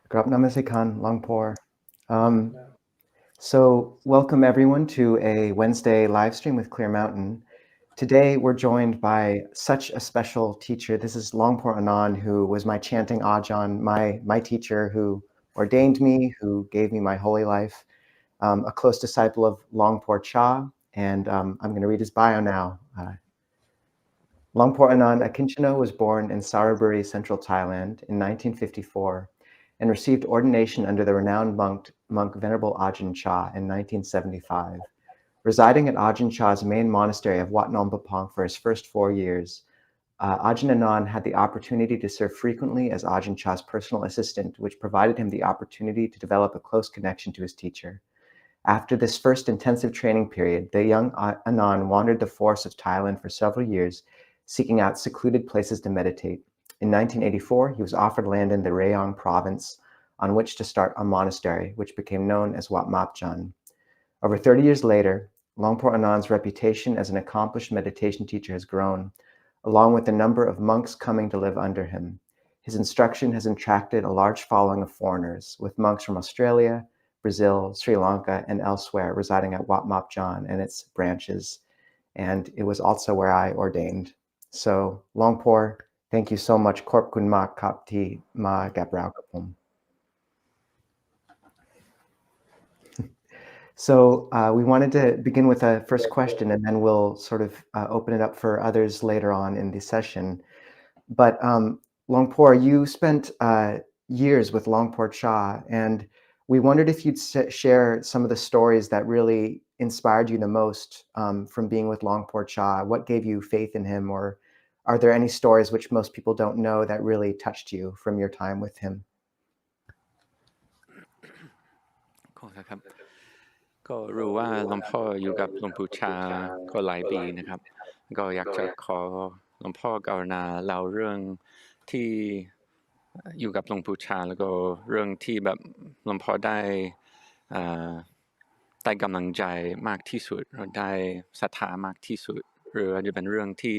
Grab Namaskar, Longpor. So welcome everyone to a Wednesday live stream with Clear Mountain. Today we're joined by such a special teacher. This is Longpor Anan, who was my chanting Ajahn, my teacher who ordained me, who gave me my holy life, a close disciple of Longpor Cha, and I'm going to read his bio now. Longpor Anan Akinchino was born in Saraburi, Central Thailand in 1954 and received ordination under the renowned monk Venerable Ajahn Chah in 1975. Residing at Ajahn Chah's main monastery of Wat Nom Papong for his first 4 years, Ajahn Anan had the opportunity to serve frequently as Ajahn Chah's personal assistant, which provided him the opportunity to develop a close connection to his teacher. After this first intensive training period, the young Anan wandered the forests of Thailand for several years, seeking out secluded places to meditate. In 1984, he was offered land in the Rayong province on which to start a monastery, which became known as Wat Mapjan. Over 30 years later, Longpor Anan's reputation as an accomplished meditation teacher has grown, along with the number of monks coming to live under him. His instruction has attracted a large following of foreigners, with monks from Australia, Brazil, Sri Lanka, and elsewhere residing at Wat Mapjan and its branches. And it was also where I ordained. So, Longpor, thank you so much. Korp kun mak kap ti ma gabrao kapum. So we wanted to begin with a first question, and then we'll sort of open it up for others later on in the session. But Longpor, you spent years with Longpor Cha, and we wondered if you'd share some of the stories that really inspired you the most from being with Longpor Cha. What gave you faith in him, or are there any stories which most people don't know that really touched you from your time with him? ก็รู้ว่าหลวงพ่ออยู่กับหลวงปู่ชาก็หลายปีนะครับก็อยากจะขอหลวงพ่อกรุณาเล่าเรื่องที่อยู่กับหลวงปู่ชาแล้วก็เรื่องที่แบบหลวงพ่อได้กำลังใจมากที่สุดได้ศรัทธามากที่สุดหรืออาจจะเป็นเรื่องที่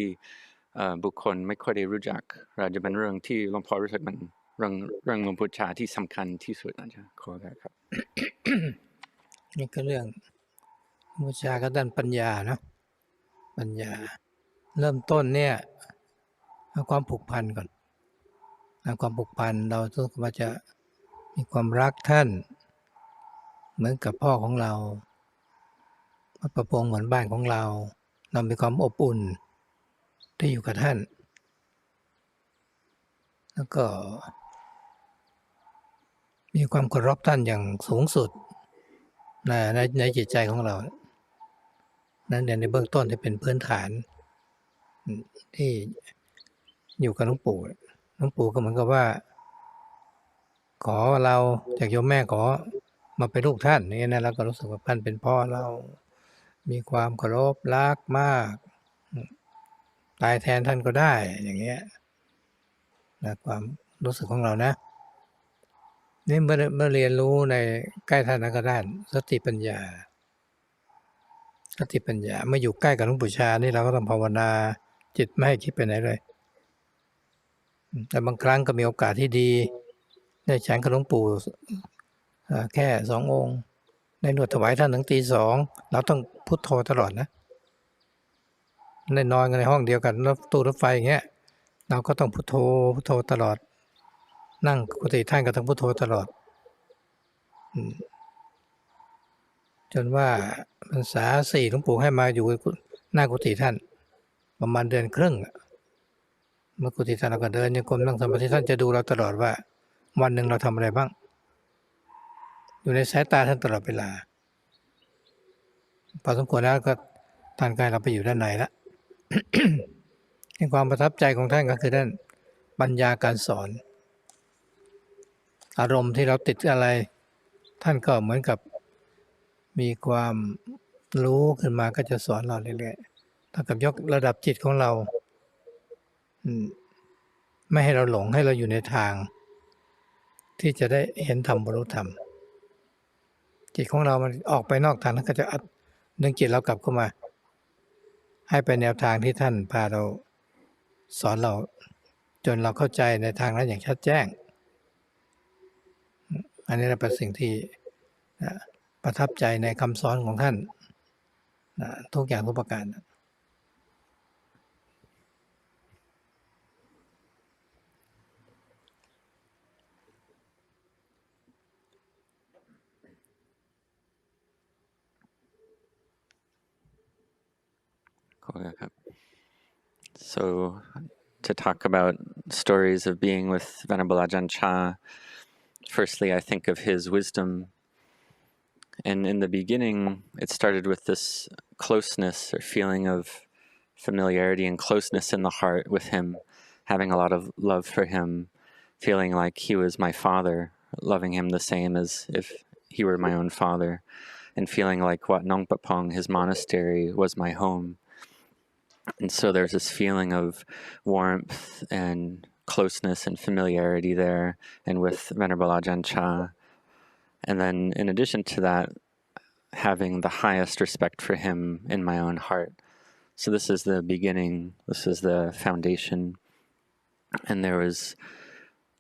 บุคคลไม่ค่อยได้รู้จักหรืออาจจะเป็นเรื่องที่หลวงพ่อรู้สึกมันเรื่องหลวงปู่ชาที่สำคัญที่สุดอาจารย์ขอได้ครับ นี่ก็เรื่องบูชาก็ด้านปัญญาเนาะปัญญาเริ่มต้นเนี่ยเอาความผูกพันก่อนความผูกพันเราต้องว่าจะมีความรักท่านเหมือนกับพ่อของเราวัดประพงเหมือนบ้านของเราเรามีความอบอุ่นที่อยู่กับท่านแล้วก็มีความเคารพท่านอย่างสูงสุดในจิตใจของเรานั้นในเบื้องต้นที่เป็นพื้นฐานที่อยู่กับหลวงปู่ก็เหมือนกับว่าขอเราจากโยมแม่ขอมาเป็นลูกท่านนี่นะเราก็รู้สึกว่าท่านเป็นพ่อเรามีความเคารพรักมากตายแทนท่านก็ได้อย่างเงี้ยนะความรู้สึกของเรานะนี่เมื่อเรียนรู้ในใกล้ท่านก็ด้านสติปัญญามาอยู่ใกล้กับหลวงปู่ชานี่เราก็ต้องภาวนาจิตไม่ให้คิดไปไหนเลยแต่บางครั้งก็มีโอกาสที่ดีได้ฉันกับหลวงปู่แค่2 องค์ได้นวดถวายท่านถึงตี 2เราต้องพุทโธตลอดนะได้นอนกันในห้องเดียวกันตู้รถไฟอย่างเงี้ยเราก็ต้องพุทโธตลอดนั่งกุฏิท่านก็ต้องพุทโธตลอดจนว่าพรรษา 4หลวงปู่ให้มาอยู่หน้ากุฏิท่านประมาณเดือนครึ่งเมื่อกุฏิท่านเราก็เดินยังกรมนั่งสมาธิท่านจะดูเราตลอดว่าวันหนึ่งเราทำอะไรบ้างอยู่ในสายตาท่านตลอดเวลาพอสมควรแล้วก็ท่านก็ให้เราไปอยู่ด้านในละ ในความประทับใจของท่านก็คือด้านปัญญาการสอนอารมณ์ที่เราติดอะไรท่านก็เหมือนกับมีความรู้ขึ้นมาก็จะสอนเราเรื่อยๆถ้ากับยกระดับจิตของเราไม่ให้เราหลงให้เราอยู่ในทางที่จะได้เห็นธรรมบรรลุธรรมจิตของเรามันออกไปนอกทางนั้นก็จะดึงจิตเรากลับเข้ามาให้ไปแนวทางที่ท่านพาเราสอนเราจนเราเข้าใจในทางนั้นอย่างชัดแจ้ง อันนี้เป็นสิ่งที่ประทับใจในคำสอนของท่านทุกอย่างทุกประการ So to talk about stories of being with Venerable Ajahn Chah, firstly I think of his wisdom. And in the beginning, it started with this closeness or feeling of familiarity and closeness in the heart with him, having a lot of love for him, feeling like he was my father, loving him the same as if he were my own father, and feeling like Wat Nong Papong, his monastery, was my home. And so there's this feeling of warmth and closeness and familiarity there, and with Venerable Ajahn Chah. And then in addition to that, having the highest respect for him in my own heart. So this is the beginning, this is the foundation. And there was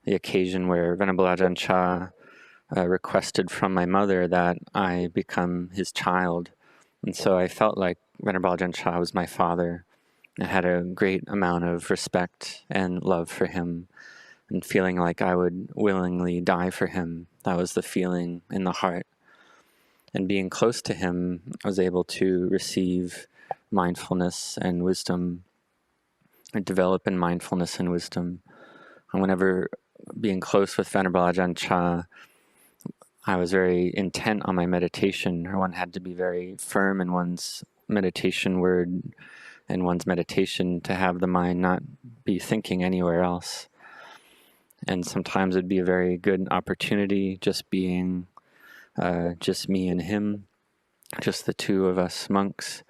the occasion where Venerable Ajahn Chah requested from my mother that I become his child. And so I felt like Venerable Ajahn Chah was my father. I had a great amount of respect and love for him, and feeling like I would willingly die for him. That was the feeling in the heart. And being close to him, I was able to receive mindfulness and wisdom, and develop in mindfulness and wisdom. And whenever being close with Venerable Ajahn Chah, I was very intent on my meditation, or one had to be very firm in one's meditation word and one's meditation to have the mind not be thinking anywhere else. And sometimes it'd be a very good opportunity just being just me and him, just the two of us monks,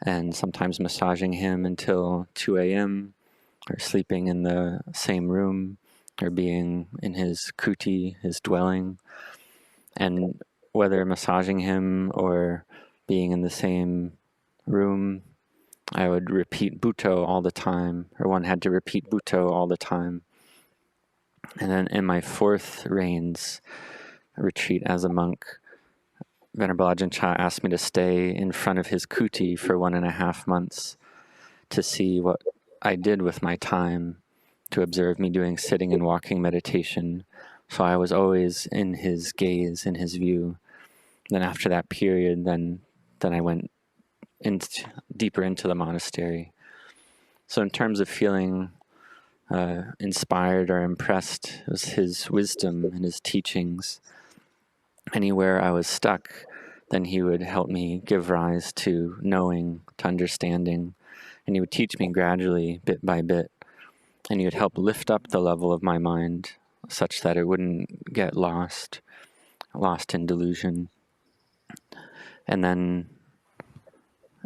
and sometimes massaging him until 2 a.m. or sleeping in the same room or being in his kuti, his dwelling. And whether massaging him or being in the same room, I would repeat Buddho all the time, or one had to repeat Buddho all the time. And then in my 4th Rains retreat as a monk, Venerable Ajahn Chah asked me to stay in front of his kuti for 1.5 months to see what I did with my time, to observe me doing sitting and walking meditation. So I was always in his gaze, in his view. Then after that period, then I went deeper into the monastery. So in terms of feeling inspired or impressed, it was his wisdom and his teachings. Anywhere I was stuck, then he would help me give rise to knowing, to understanding, and he would teach me gradually, bit by bit, and he would help lift up the level of my mind such that it wouldn't get lost in delusion. And then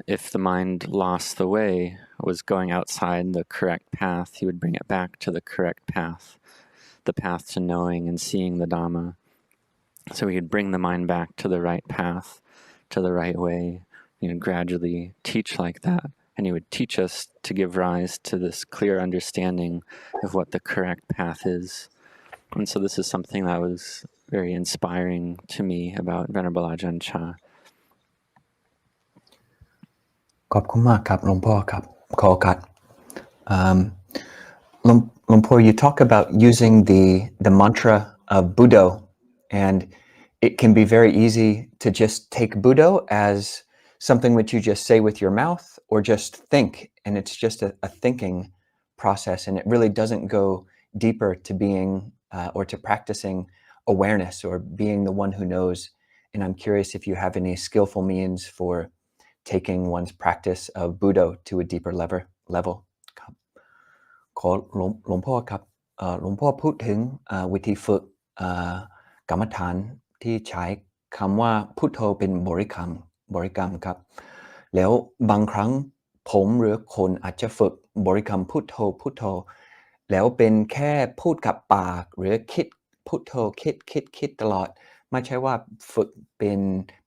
if the mind lost the way, was going outside the correct path, he would bring it back to the correct path, the path to knowing and seeing the Dhamma. So he would bring the mind back to the right path, to the right way. He would gradually teach like that. And he would teach us to give rise to this clear understanding of what the correct path is. And so this is something that was very inspiring to me about Venerable Ajahn Chah. ขอบคุณมากครับหลวงพ่อครับขอโอกาส Lumpur, you talk about using the mantra of Buddho, and it can be very easy to just take Buddho as something which you just say with your mouth or just think, and it's just a thinking process, and it really doesn't go deeper to being or to practicing awareness or being the one who knows. And I'm curious if you have any skillful means for taking one's practice of Buddho to a deeper level. ครับขอหลวงพ่อครับหลวงพ่อพูดถึงวิธีฝึกกรรมฐานที่ใช้คำว่าพุทโธเป็นบริกรรมครับแล้วบางครั้งผมหรือคนอาจจะฝึกบริกรรมพุทโธแล้วเป็นแค่พูดกับปากหรือคิดพุทโธคิดตลอดไม่ใช่ว่าฝึกเ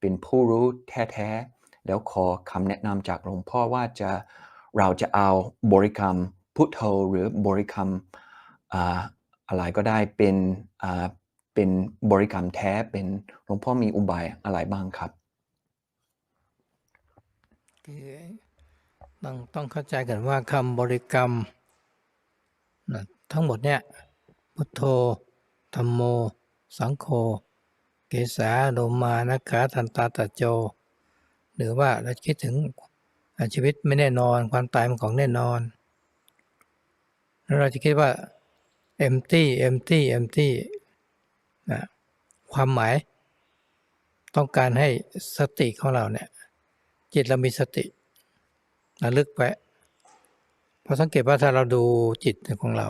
ป็นผู้รู้แท้ๆแล้วขอคำแนะนำจากหลวงพ่อว่าเราจะเอาบริกรรมพุทโธหรือบริกรรมอะไรก็ได้เป็น เป็นบริกรรมแท้เป็นหลวงพ่อมีอุบายอะไรบ้างครับคือต้องเข้าใจกันว่าคำบริกรรมนะทั้งหมดเนี่ยพุทโธธัมโมสังโฆเกสาโลมานักขาทันตาตะโจหรือว่าเราคิดถึงชีวิตไม่แน่นอนความตายเป็นของแน่นอนแล้วเราจะคิดว่า empty empty empty นะความหมายต้องการให้สติของเราเนี่ยจิตเรามีสติระลึกไว้พอสังเกตว่าถ้าเราดูจิตของเรา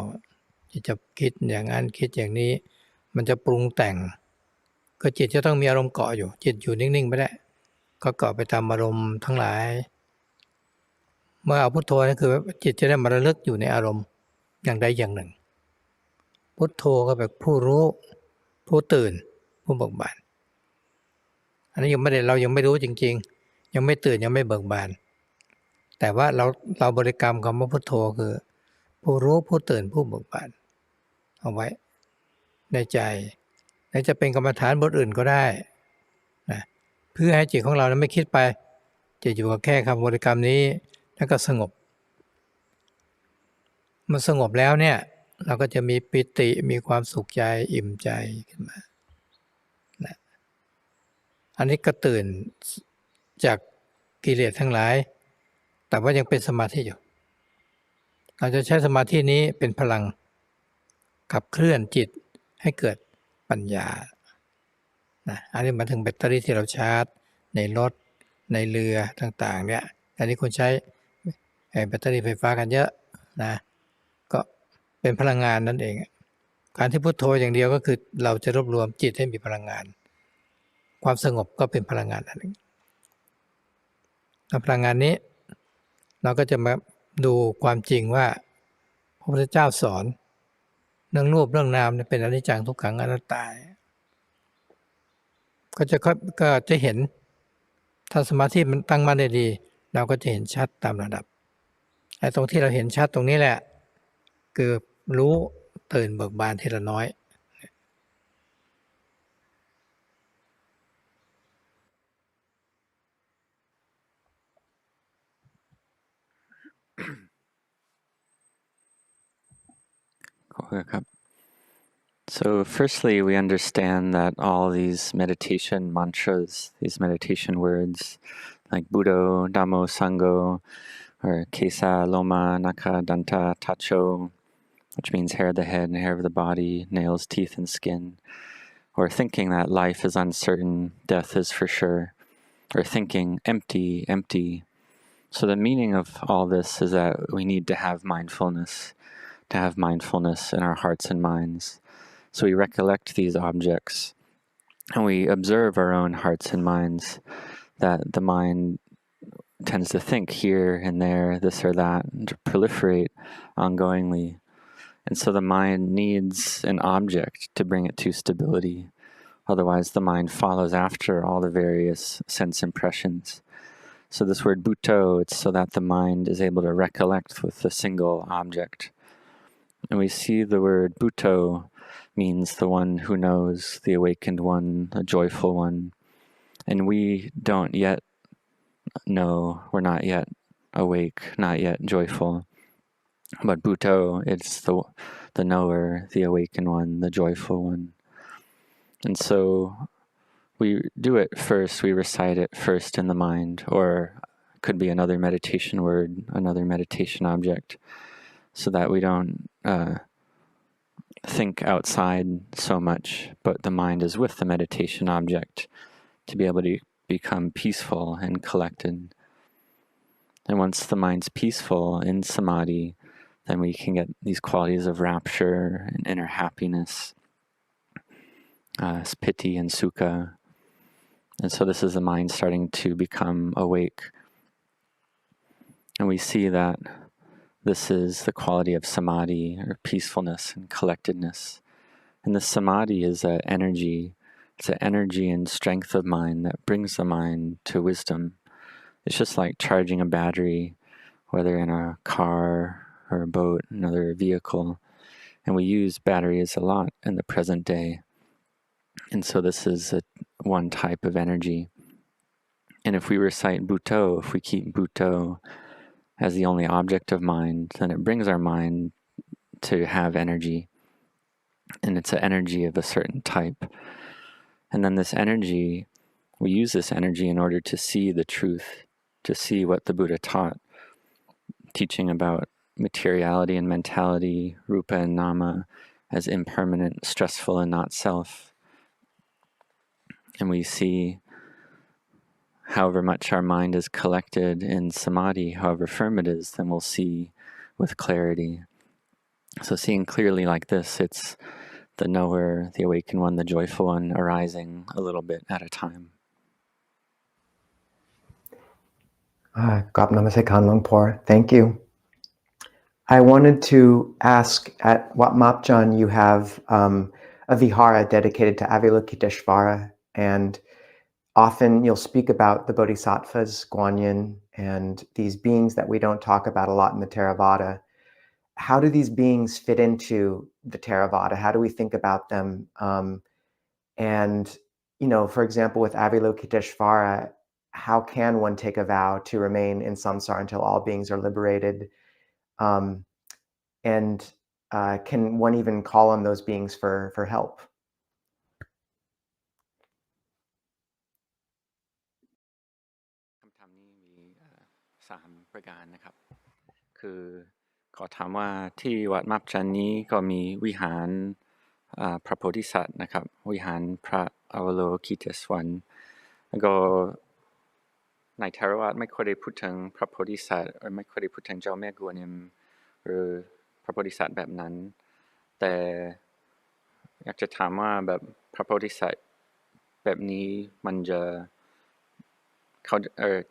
จิตจะคิดอย่างนั้นคิดอย่างนี้มันจะปรุงแต่งก็จิตจะต้องมีอารมณ์เกาะอยู่จิตอยู่นิ่งๆไม่ได้ก็เกาะไปตามอารมณ์ทั้งหลายเมื่อเอาพุทโธนั่นคือจิตจะได้มาระลึกอยู่ในอารมณ์อย่างใดอย่างหนึ่งพุทโธก็แบบผู้รู้ผู้ตื่นผู้เบิกบานอันนี้เรายังไม่รู้จริงๆยังไม่ตื่นยังไม่เบิกบานแต่ว่าเราบริกรรมคำว่าพุทโธคือผู้รู้ผู้ตื่นผู้เบิกบานเอาไว้ในใจและจะเป็นกรรมฐานบทอื่นก็ได้นะเพื่อให้จิตของเราไม่คิดไปจะอยู่กับแค่คำบริกรรมนี้แล้วก็สงบมันสงบแล้วเนี่ยเราก็จะมีปิติมีความสุขใจอิ่มใจขึ้นมานะอันนี้ก็ตื่นจากกิเลสทั้งหลายแต่ว่ายังเป็นสมาธิอยู่เราจะใช้สมาธินี้เป็นพลังขับเคลื่อนจิตให้เกิดปัญญานะอันนี้มาถึงแบตเตอรี่ที่เราชาร์จในรถในเรือต่างๆเนี่ยอันนี้คนใช้แบตเตอรี่ไฟฟ้ากันเยอะนะก็เป็นพลังงานนั่นเองการที่พุทโธอย่างเดียวก็คือเราจะรวบรวมจิตให้มีพลังงานความสงบก็เป็นพลังงานอันหนึ่งพลังงานนี้เราก็จะมาดูความจริงว่าพระพุทธเจ้าสอนเรื่องรูปเรื่องนามเป็นอนิจจังทุกขังอนัตตาก็จะเห็นถ้าสมาธิมันตั้งมั่นได้ดีเราก็จะเห็นชัดตามระดับไอ้ตรงที่เราเห็นชัดตรงนี้แหละคือรู้ตื่นเบิกบานทีละน้อยSo firstly, we understand that all these meditation mantras, these meditation words like Buddho, Dhammo, Sangho, or Kesa, Loma, Naka, Danta, Tacho, which means hair of the head and hair of the body, nails, teeth, and skin, or thinking that life is uncertain, death is for sure, or thinking empty, empty. So the meaning of all this is that we need to have mindfulness in our hearts and minds. So we recollect these objects and we observe our own hearts and minds, that the mind tends to think here and there, this or that, and to proliferate ongoingly. And so the mind needs an object to bring it to stability. Otherwise, the mind follows after all the various sense impressions. So this word Buddho, it's so that the mind is able to recollect with a single object. And we see the word Buddho means the one who knows, the awakened one, a joyful one. And we don't yet know, we're not yet awake, not yet joyful. But Buddho, it's the knower, the awakened one, the joyful one. And so we do it first, we recite it first in the mind, or it could be another meditation word, another meditation object, so that we don't think outside so much, but the mind is with the meditation object to be able to become peaceful and collected. And once the mind's peaceful in samadhi, then we can get these qualities of rapture and inner happiness, piti and sukha. And so this is the mind starting to become awake. And we see that this is the quality of samadhi, or peacefulness and collectedness. And the samadhi is an energy. It's an energy and strength of mind that brings the mind to wisdom. It's just like charging a battery, whether in a car or a boat, another vehicle. And we use batteries a lot in the present day. And so this is one type of energy. And if we recite Buddho, if we keep Buddho as the only object of mind, then it brings our mind to have energy. And it's an energy of a certain type. And then this energy, we use this energy in order to see the truth, to see what the Buddha taught, teaching about materiality and mentality, rupa and nama, as impermanent, stressful, and not self. And we see however much our mind is collected in samadhi, however firm it is, then we'll see with clarity. So seeing clearly like this, it's the knower, the awakened one, the joyful one, arising a little bit at a time. กราบนมัสการหลวงพ่อ Thank you. I wanted to ask, at Wat Mapjan you have a vihara dedicated to Avalokiteshvara, and often you'll speak about the Bodhisattvas, Guanyin, and these beings that we don't talk about a lot in the Theravada. How do these beings fit into the Theravada? How do we think about them? And, for example, with Avalokiteshvara, how can one take a vow to remain in samsara until all beings are liberated? And can one even call on those beings for help? คำถามนี้มี3 ประการนะครับ คือขอถามว่าที่วัดมัปจันนี้ก็มีวิหารพระโพธิสัตว์นะครับ วิหารพระอวโลกิเตศวรแล้วก็ในเทรวาทไม่ค่อยได้พูดถึงพระโพธิสัตว์ไม่ค่อยได้พูดถึงเจ้าแม่กวนอิมหรือพระโพธิสัตว์แบบนั้น แต่อยากจะถามว่าแบบพระโพธิสัตว์แบบนี้มันจะ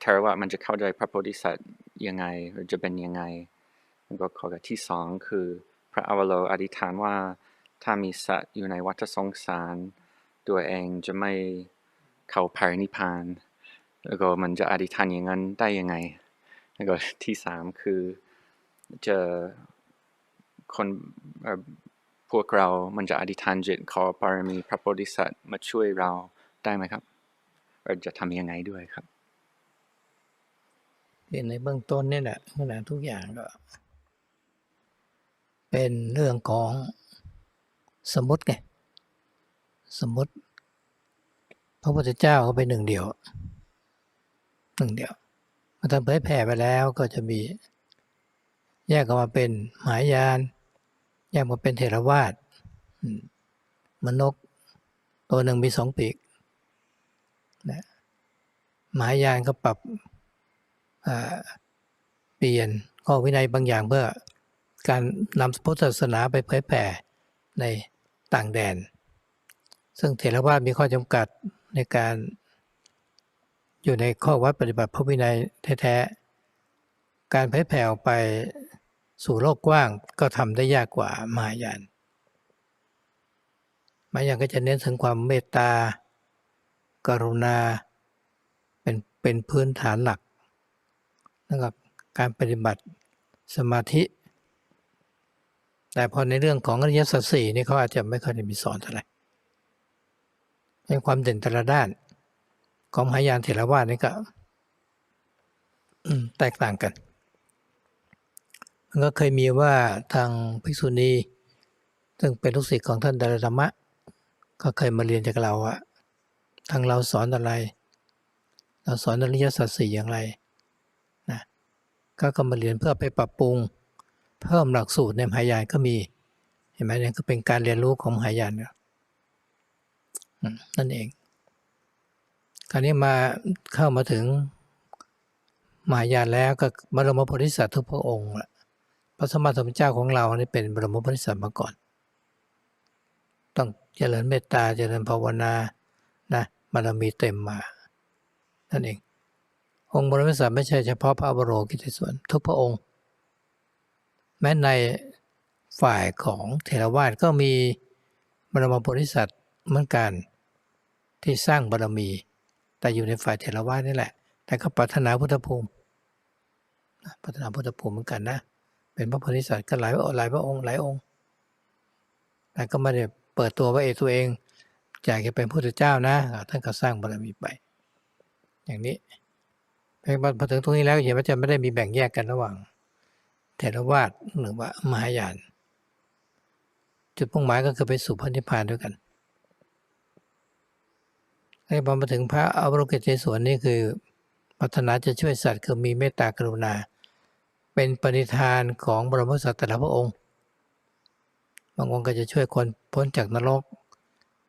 เทรวาทมันจะเข้าใจพระโพธิสัตว์ยังไงหรือจะเป็นยังไงแล้วก็ข้อที่ 2คือพระอวโลอธิษฐานว่าถ้ามีสัตว์อยู่ในวัฏสงสารตัวเองจะไม่เข้าพระนิพพานแล้วก็มันจะอธิษฐานอย่างนั้นได้ยังไงแล้วก็ที่ 3คือจะคนพวกเรามันจะอธิษฐานจิตขอบารมีพระโพธิสัตว์มาช่วยเราได้ไหมครับเราจะทำยังไงด้วยครับในเบื้องต้นนี่แหละทุกอย่างก็เป็นเรื่องของสมมติไงสมมติพระพุทธเจ้าก็เป็นหนึ่งเดียวเมื่อท่านเผยแผ่ไปแล้วก็จะมีแยกออกมาเป็นมหายานแยกมาเป็นเถรวาทมนกตัวหนึ่งมี2 ปีกนะมหายานก็ปรับเปลี่ยนข้อวินัยบางอย่างเพื่อการนำพุทธศาสนาไปเผยแผ่ในต่างแดนซึ่งเถรวาทมีข้อจำกัดในการอยู่ในข้อวัดปฏิบัติพระวินัยแท้ๆการเผยแผ่ออกไปสู่โลกกว้างก็ทำได้ยากกว่ามหายานก็จะเน้นถึงความเมตตากรุณาเป็นพื้นฐานหลักแล้วก็การปฏิบัติสมาธิแต่พอในเรื่องของอริยสัจ 4นี่เขาอาจจะไม่ค่อยได้มีสอนเท่าไหร่เป็นความเด่นแต่ละด้านของมหายานเถรวาทนี่ก็แตกต่างกันมันก็เคยมีว่าทางภิกษุณีซึ่งเป็นลูกศิษย์ของท่านดาราธรรมะก็เคยมาเรียนจากเราว่าทางเราสอนอะไรเราสอนอริยสัจ 4อย่างไรนะก็มาเรียนเพื่อไปปรับปรุงเพิ่มหลักสูตรในมหายานก็มีเห็นไหมเนี่ยก็เป็นการเรียนรู้ของมหายานนั่นเองคราวนี้เข้ามาถึงมหายานแล้วก็บรมโพธิสัตว์ทุกพระองค์พระสัมมาสัมพุทธเจ้าของเรานี่เป็นบรมโพธิสัตว์มาก่อนต้องเจริญเมตตาเจริญภาวนานะบารมีเต็มมานั่นเององค์บรมโพธิสัตว์ไม่ใช่เฉพาะพระบรมกิตติสวรทุกพระองค์แม้ในฝ่ายของเถรวาทก็มีบรมโพธิสัตว์เหมือนกันที่สร้างบารมีแต่อยู่ในฝ่ายเถรวาทนี่แหละแต่ก็ปรารถนาพุทธภูมิเหมือนกันนะเป็นพระโพธิสัตว์ก็หลายพระองค์แต่ก็ไม่ได้เปิดตัวว่าตัวเอง อยากจะเป็นพระพุทธเจ้านะท่านก็สร้างบารมีไปอย่างนี้พอถึงตรงนี้แล้วเห็นว่าจะไม่ได้มีแบ่งแยกกันระหว่างเถรวาทหรือว่ามหายานจุดมุ่งหมายก็คือไปสู่พระนิพพานด้วยกันพอมาถึงพระอวโลกิเตศวรนี่คือปรารถนาจะช่วยสัตว์คือมีเมตตากรุณาเป็นปณิธานของบรมโพธิสัตว์แต่ละพระองค์บางองค์ก็จะช่วยคนพ้นจากนรก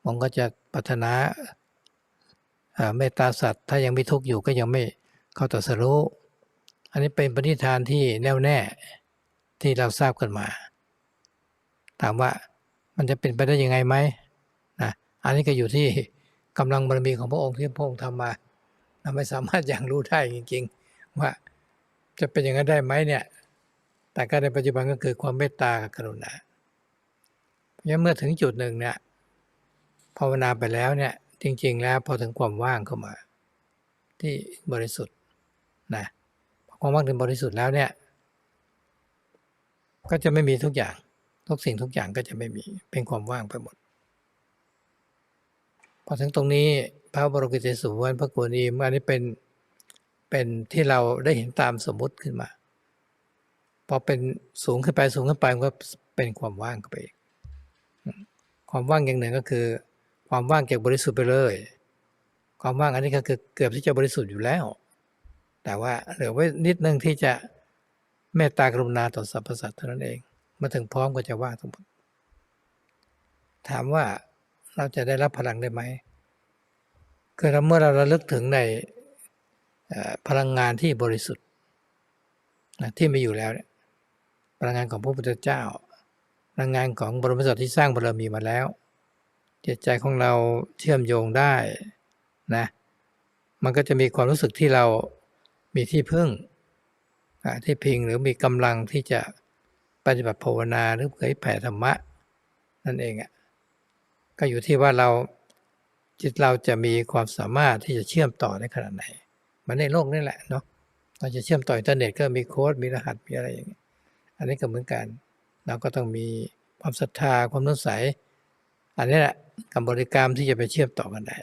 บางก็จะปรารถนาเมตตาสัตว์ถ้ายังมีทุกข์อยู่ก็ยังไม่เข้าตรัสรู้อันนี้เป็นปณิธานที่แน่วแน่ที่เราทราบกันมาถามว่ามันจะเป็นไปได้ยังไงไหมนะอันนี้ก็อยู่ที่กำลังบารมีของพระองค์ที่พระองค์ทำมาเราไม่สามารถอย่างรู้ได้จริงๆว่าจะเป็นอย่างนั้นได้ไหมเนี่ยแต่การในปัจจุบันก็คือความเมตตากรุณาเพราะฉะนั้นเมื่อถึงจุดหนึ่งเนี่ยภาวนาไปแล้วเนี่ยจริงๆแล้วพอถึงความว่างเข้ามาที่บริสุทธิ์นะความว่างถึงบริสุทธิ์แล้วเนี่ยก็จะไม่มีทุกอย่างทุกสิ่งทุกอย่างก็จะไม่มีเป็นความว่างไปหมดพอถึงตรงนี้พระบรมกิตติสุวรรณพระโกนีเมื่อนี้เป็นที่เราได้เห็นตามสมมุติขึ้นมาพอเป็นสูงขึ้นไปมันก็เป็นความว่างเข้าไปอีกความว่างอย่างหนึ่งก็คือความว่างจากบริสุทธิ์ไปเลยความว่างอันนี้ก็คือเกือบที่จะบริสุทธิ์อยู่แล้วแต่ว่าเหลือไว้นิดนึงที่จะเมตตากรุณาต่อสรรพสัตว์เท่านั้นเองมาถึงพร้อมก็จะว่างทั้งหมดถามว่าเราจะได้รับพลังได้ไหมคือเมื่อเราระลึกถึงในพลังงานที่บริสุทธิ์ที่มีอยู่แล้วพลังงานของพระพุทธเจ้าพลังงานของบรมศาสดาที่สร้างบารมีมาแล้วจิตใจของเราเชื่อมโยงได้นะมันก็จะมีความรู้สึกที่เรามีที่พึ่งที่พิงหรือมีกำลังที่จะปฏิบัติภาวนาหรือเผยแผ่ธรรมะนั่นเองก็อยู่ที่ว่าจิตเราจะมีความสามารถที่จะเชื่อมต่อในขนาดไหนมันในโลกนี่แหละเนาะเราจะเชื่อมต่ออินเทอร์เน็ตก็มีโค้ดมีรหัสมีอะไรอย่างนี้อันนี้ก็เหมือนกันเราก็ต้องมีความศรัทธาความน้อมใสอันนี้แหละกรรมบริกรรมที่จะไปเชื่อมต่อกันได้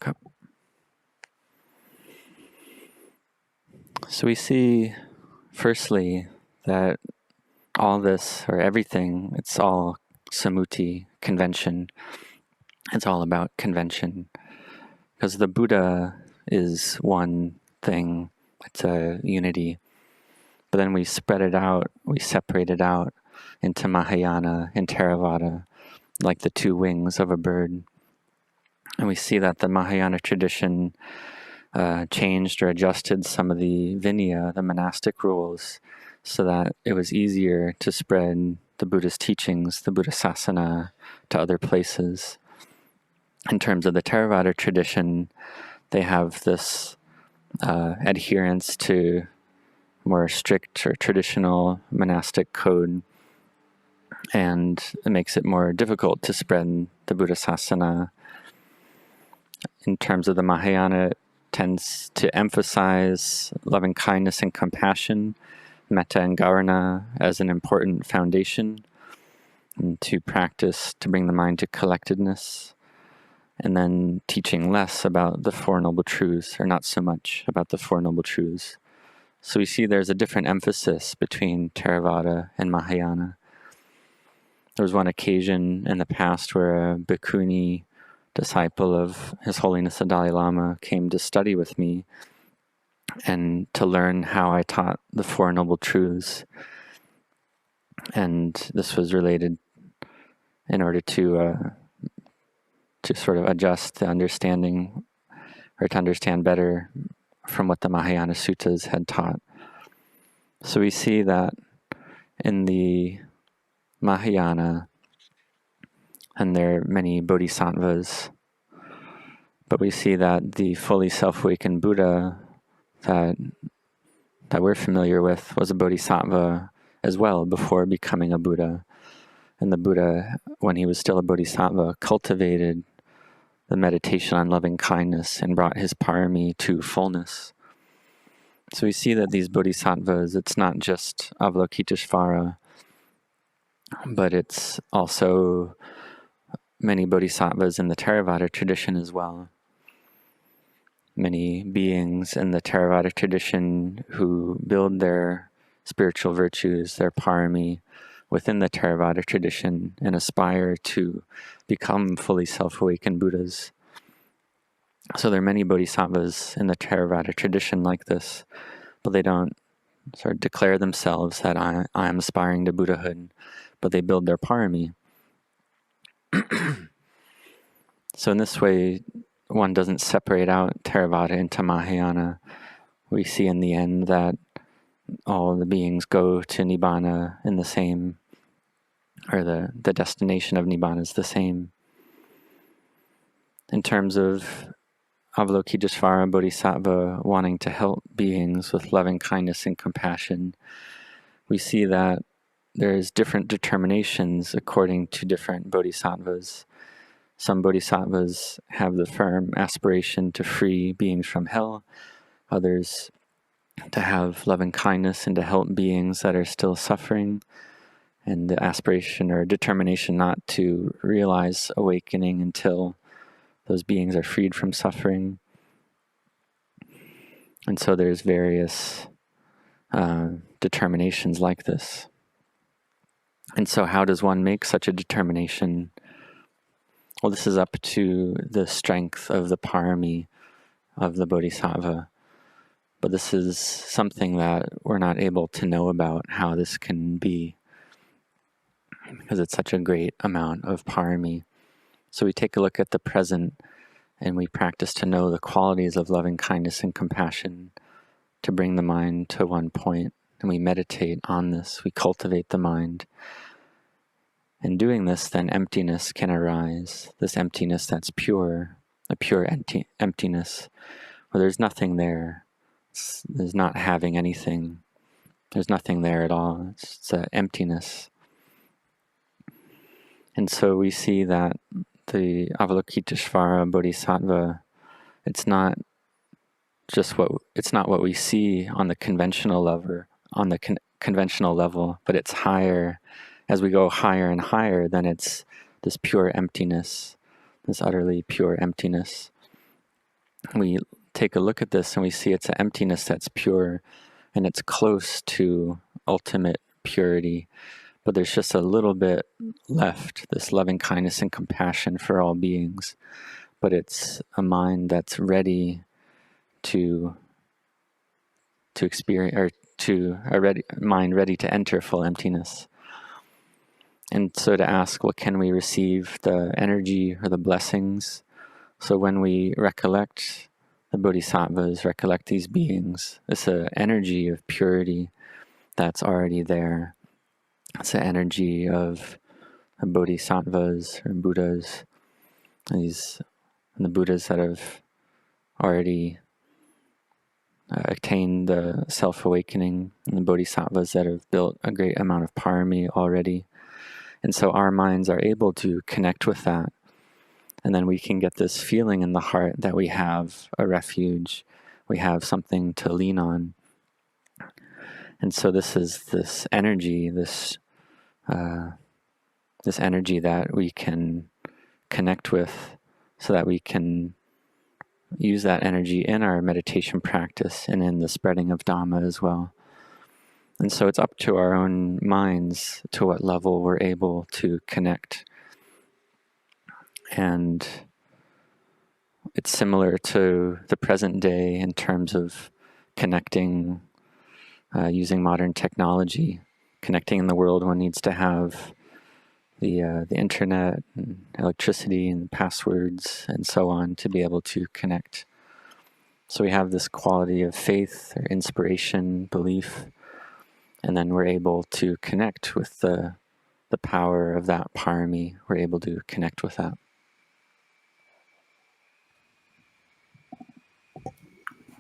ครับ So we see firstly that all this or everything, it's all samuti, convention. It's all about convention. Because the Buddha is one thing, it's a unity. But then we spread it out, we separate it out into Mahayana and Theravada, like the two wings of a bird. And we see that the Mahayana tradition changed or adjusted some of the Vinaya, the monastic rules, so that it was easier to spread the Buddha's teachings, the Bodhisattvas, to other places. In terms of the Theravada tradition, they have this adherence to more strict or traditional monastic code, and it makes it more difficult to spread the Bodhisattva. In terms of the Mahayana, it tends to emphasize loving kindness and compassion, metta and garana, as an important foundation, and to practice to bring the mind to collectedness, and then teaching less about the Four Noble Truths, or not so much about the Four Noble Truths. So we see there's a different emphasis between Theravada and Mahayana. There was one occasion in the past where a bhikkhuni, disciple of His Holiness the Dalai Lama, came to study with me and to learn how I taught the Four Noble Truths. And this was related in order to sort of adjust the understanding, or to understand better from what the Mahayana Suttas had taught. So we see that in the Mahayana, and there are many bodhisattvas. But we see that the fully self-awakened Buddha that we're familiar with was a bodhisattva as well before becoming a Buddha. And the Buddha, when he was still a bodhisattva, cultivated the meditation on loving kindness and brought his parami to fullness. So we see that these bodhisattvas, it's not just Avalokiteshvara, but it's also many bodhisattvas in the Theravada tradition as well. Many beings in the Theravada tradition who build their spiritual virtues, their parami, within the Theravada tradition and aspire to become fully self-awakened Buddhas. So there are many bodhisattvas in the Theravada tradition like this, but they don't sort of declare themselves that I am aspiring to Buddhahood, but they build their parami. So in this way, one doesn't separate out Theravada into Mahayana. We see in the end that all the beings go to Nibbana in the same, or the destination of Nibbana is the same. In terms of Avalokiteshvara Bodhisattva wanting to help beings with loving kindness and compassion, we see that there's different determinations according to different bodhisattvas. Some bodhisattvas have the firm aspiration to free beings from hell, others to have loving kindness and to help beings that are still suffering, and the aspiration or determination not to realize awakening until those beings are freed from suffering. And so there's various determinations like this. And so how does one make such a determination? Well, this is up to the strength of the parami of the bodhisattva. But this is something that we're not able to know about how this can be, because it's such a great amount of parami. So we take a look at the present and we practice to know the qualities of loving kindness and compassion, to bring the mind to one point, and we meditate on this, we cultivate the mind. In doing this, then emptiness can arise, this emptiness that's pure, a pure emptiness, where there's nothing there. There's not having anything. There's nothing there at all. It's an emptiness. And so we see that the Avalokiteshvara Bodhisattva, it's not what we see on the conventional level, but it's higher. As we go higher and higher, then it's this pure emptiness, this utterly pure emptiness. We take a look at this and we see it's an emptiness that's pure, and it's close to ultimate purity, but there's just a little bit left, this loving kindness and compassion for all beings. But it's a mind that's ready to experience, or mind ready to enter full emptiness. And so to ask, well, can we receive the energy or the blessings? So when we recollect the bodhisattvas, recollect these beings, it's an energy of purity that's already there. It's the energy of the bodhisattvas or Buddhas, and the Buddhas that have already attained the self-awakening, and the bodhisattvas that have built a great amount of parami already. And so our minds are able to connect with that. And then we can get this feeling in the heart that we have a refuge, we have something to lean on. And so this is this energy, this energy that we can connect with, so that we can use that energy in our meditation practice and in the spreading of Dhamma as well. And so it's up to our own minds to what level we're able to connect. And it's similar to the present day in terms of connecting using modern technology. Connecting in the world, one needs to have the internet and electricity and passwords and so on to be able to connect. So we have this quality of faith or inspiration, belief, and then we're able to connect with the the power of that parami, we're able to connect with that.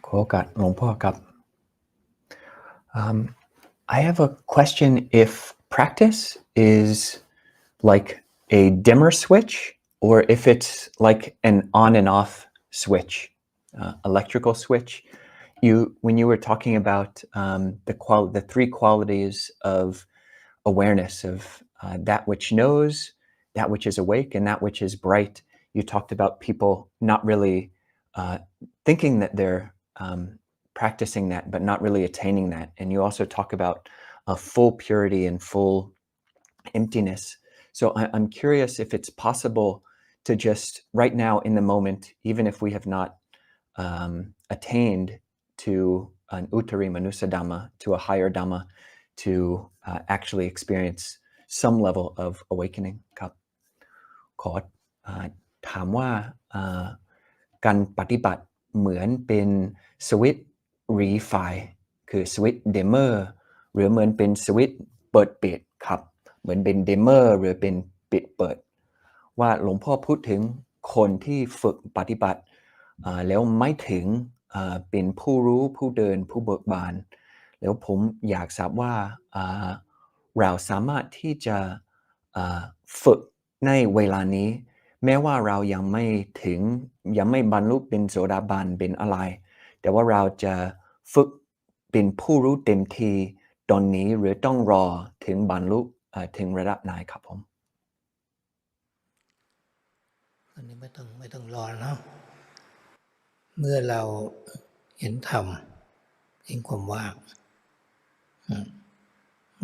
ขอโอกาสหลวงพ่อครับ I have a question. If practice is like a dimmer switch, or if it's like an on and off switch, electrical switch. When you were talking about the three qualities of awareness, of that which knows, that which is awake, and that which is bright, you talked about people not really thinking that they're practicing that, but not really attaining that. And you also talk about full purity and full emptiness. So I'm curious if it's possible to just right now in the moment, even if we have not attained to an uttari manusa dhamma, to a higher dhamma, to actually experience some level of awakening. ครับขอถามว่าการปฏิบัติเหมือนเป็นสวิตช์รีไฟคือสวิตช์เดมเมอร์หรือเหมือนเป็นสวิตช์เปิดปิดครับเหมือนเป็นเดมเมอร์หรือเป็นปิดเปิดว่าหลวงพ่อพูดถึงคนที่ฝึกปฏิบัติแล้วไม่ถึงเป็นผู้รู้ผู้เดินผู้เบิกบานแล้วผมอยากทราบว่าเราสามารถที่จะฝึกในเวลานี้แม้ว่าเรายังไม่บรรลุเป็นโสดาบันเป็นอะไรแต่ว่าเราจะฝึกเป็นผู้รู้เต็มที่ตอนนี้หรือต้องรอถึงบรรลุถึงระดับไหนครับผมอันนี้ไม่ต้องรอแล้วเมื่อเราเห็นธรรมเห็นความว่าง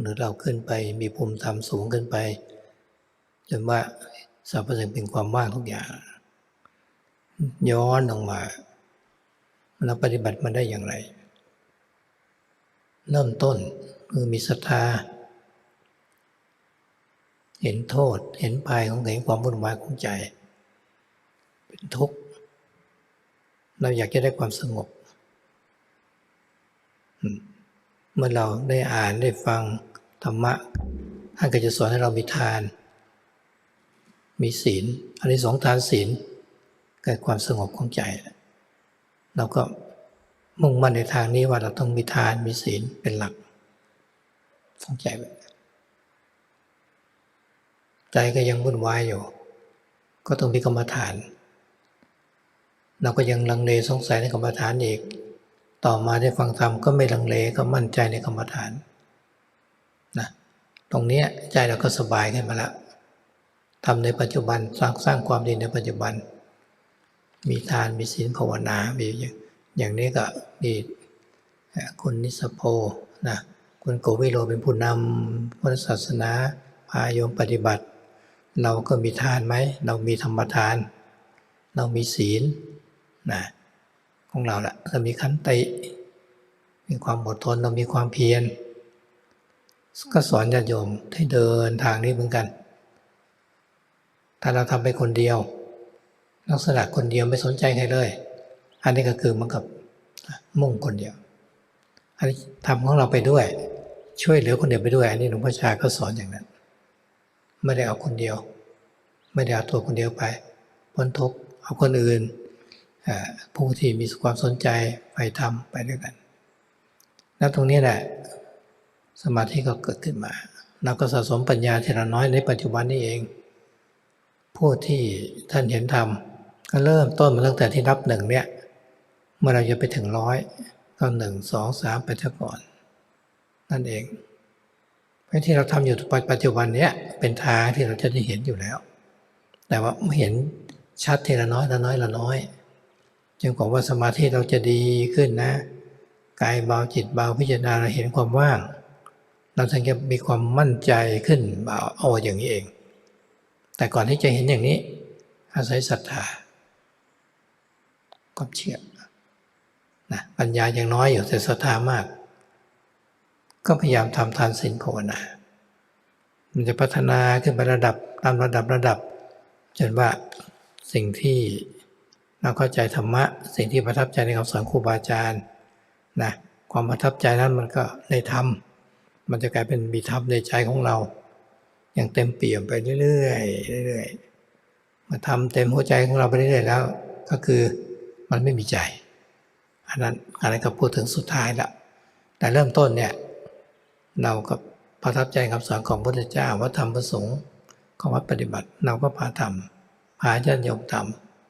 หรือเราขึ้นไปมีภูมิธรรมสูงขึ้นไปจนว่าสรรพสิ่งเป็นความว่างทุกอย่างย้อนลงมาเราปฏิบัติมาได้อย่างไรเริ่มต้นคือมีศรัทธาเห็นโทษเห็นภัยของเห็นความวุ่นวายของใจเป็นทุกข์เราอยากจะได้ความสงบเมื่อเราได้อ่านได้ฟังธรรมะท่านก็จะสอนให้เรามีทานมีศีลอานิสงส์ทานศีลเกิดความสงบของใจเราก็มุ่งมั่นในทางนี้ว่าเราต้องมีทานมีศีลเป็นหลักของใจใจก็ยังวุ่นวายอยู่ก็ต้องมีกรรมฐานเราก็ยังลังเลสงสัยในกรรมฐานอีกต่อมาได้ฟังธรรมก็ไม่ลังเลก็มั่นใจในกรรมฐานนะตรงนี้ใจเราก็สบายขึ้นมาแล้วทำในปัจจุบันสร้างความดีในปัจจุบันมีทานมีศีลภาวนามีอย่างนี้ก็มีคุณนิสโพนะคุณโกวิโลเป็นผู้นำพุทธศาสนาพาโยมปฏิบัติเราก็มีทานไหมเรามีธรรมทานเรามีศีลนะของเราละเรามีขันติมีความอดทนเรามีความเพียรก็สอนญาติโยมให้เดินทางนี้เหมือนกันถ้าเราทำไปคนเดียวลักษณะคนเดียวไม่สนใจใครเลยอันนี้ก็คือมันกับมุ่งคนเดียวอันนี้ทำของเราไปด้วยช่วยเหลือคนเดียวไปด้วยอันนี้หลวงพ่อชาก็สอนอย่างนั้นไม่ได้เอาคนเดียวไม่ได้เอาตัวคนเดียวไปพ้นทุกข์เอาคนอื่นผู้ที่มีความสนใจไปทำไปด้วยกันแล้วตรงนี้แหละสมาธิก็เกิดขึ้นมาเราก็สะสมปัญญาทีละน้อยในปัจจุบันนี้เองผู้ที่ท่านเห็นธรรมก็เริ่มต้นมาตั้งแต่ที่นับหนึ่งเนี่ยเมื่อเราจะไปถึง100ก็1 2 3ไปซะก่อนนั่นเองเพราะที่เราทำอยู่ปัจจุบันเนี้ยเป็นทางที่เราจะได้เห็นอยู่แล้วแต่ว่าไม่เห็นชัดทีละน้อยละน้อยละน้อยจนกว่าว่าสมาธิเราจะดีขึ้นนะกายเบาจิตเบาพิจารณาเราเห็นความว่างเราถึงจะมีความมั่นใจขึ้นเบาอย่างนี้เองแต่ก่อนที่จะเห็นอย่างนี้อาศัยศรัทธาความเชื่อนะปัญญายังน้อยอยู่แต่ศรัทธามากก็พยายามทำทานศีลภาวนามันจะพัฒนาขึ้นไประดับตามระดับจนว่าสิ่งที่เราเข้าใจธรรมะสิ่งที่ประทับใจในคำสอนครูบาอาจารย์นะความประทับใจนั้นมันก็ในธรรมมันจะกลายเป็นมีธรรมในใจของเรา อย่างเต็มเปี่ยมไปเรื่อยๆเรื่อยๆมาทำเต็มหัวใจของเราไปเรื่อยๆแล้วก็คือมันไม่มีใจอันนั้นก็พูดถึงสุดท้ายละแต่เริ่มต้นเนี่ยเราก็ประทับใจคำสอนของพระพุทธเจ้าว่าธรรมประสงค์ของวัดปฏิบัติเราก็พาทำพาญาติโยมท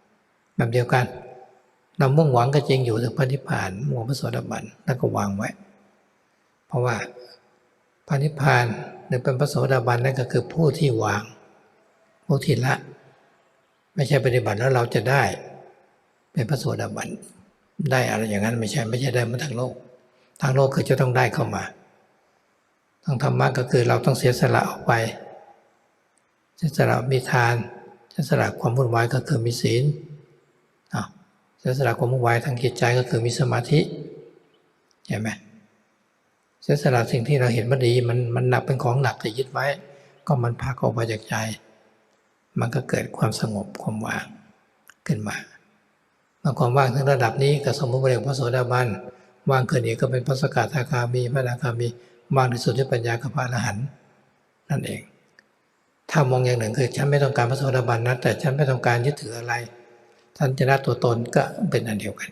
ำแบบเดียวกันเรามุ่งหวังก็จริงอยู่ถึงพระนิพพานมุ่งพระโสดาบันแล้วก็วางไว้เพราะว่าพระนิพพานหรือเป็นพระโสดาบันนั่นก็คือผู้ที่วางผู้ที่ละไม่ใช่ปฏิบัติแล้วเราจะได้เป็นพระโสดาบันได้อะไรอย่างนั้นไม่ใช่ได้มาทางโลกทางโลกคือจะต้องได้เข้ามาทางธรรมะก็คือเราต้องเสียสละออกไปเสียสละมีทานเสียสละความวุ่นวายก็คือมีศีลเสียสละความวุ่นวายทางจิตใจก็คือมีสมาธิเห็นไหมเสียสละสิ่งที่เราเห็นว่าดีมันหนักเป็นของหนักแต่ยึดไว้ก็มันพาออกมาจากใจมันก็เกิดความสงบความว่างขึ้นมาเมื่อความว่างถึงระดับนี้ก็สมมติว่าเรียกพระโสดาบันว่างขึ้นอีกก็เป็นพระสกทาคามีพระอนาคามีว่างที่สุดด้วยปัญญากับพระอรหันต์นั่นเองถ้ามองอย่างหนึ่งคือฉันไม่ต้องการพระโสดาบันนะแต่ฉันไม่ต้องการยึดถืออะไรท่านจะได้ตัวตนก็เป็นอันเดียวกัน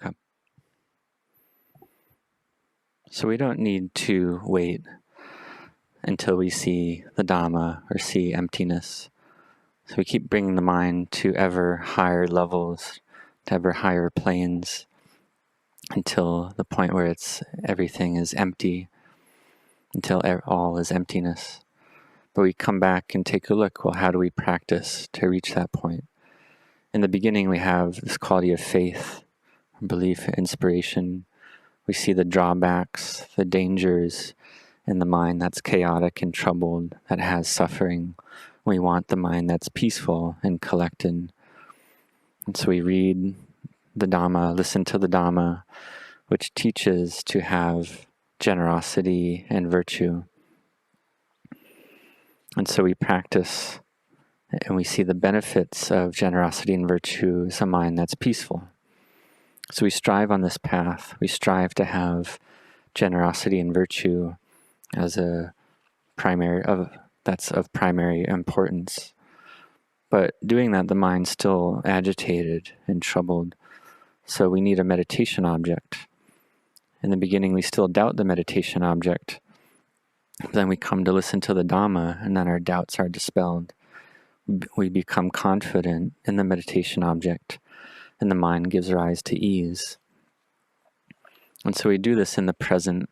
ครับ So we don't need to wait until we see the Dhamma or see emptiness. So we keep bringing the mind to ever higher levels, to ever higher planes, until the point where everything is empty, until all is emptiness. But we come back and take a look, well, how do we practice to reach that point? In the beginning, we have this quality of faith, belief, inspiration. We see the drawbacks, the dangers in the mind that's chaotic and troubled, that has suffering. We want the mind that's peaceful and collected. And so we read the Dhamma, listen to the Dhamma, which teaches to have generosity and virtue. And so we practice, and we see the benefits of generosity and virtue as a mind that's peaceful. So we strive on this path. We strive to have generosity and virtue as that's of primary importance. But doing that, the mind's still agitated and troubled. So we need a meditation object. In the beginning, we still doubt the meditation object. Then we come to listen to the Dhamma, and then our doubts are dispelled. We become confident in the meditation object, and the mind gives rise to ease. And so we do this in the present.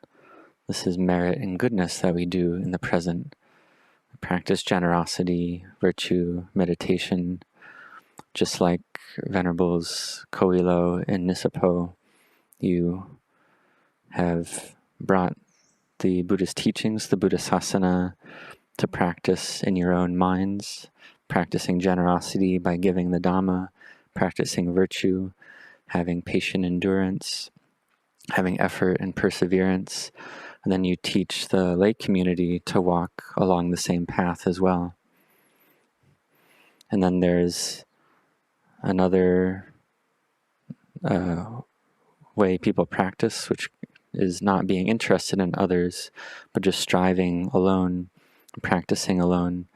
This is merit and goodness that we do in the present. We practice generosity, virtue, meditation, just like Venerables Koilo and Nisapo. You have brought the Buddhist teachings, the Bodhisattvas, to practice in your own minds, practicing generosity by giving the Dhamma, practicing virtue, having patient endurance, having effort and perseverance, and then you teach the lay community to walk along the same path as well. And then there's another way people practice, which is not being interested in others, but just striving alone, practicing alone,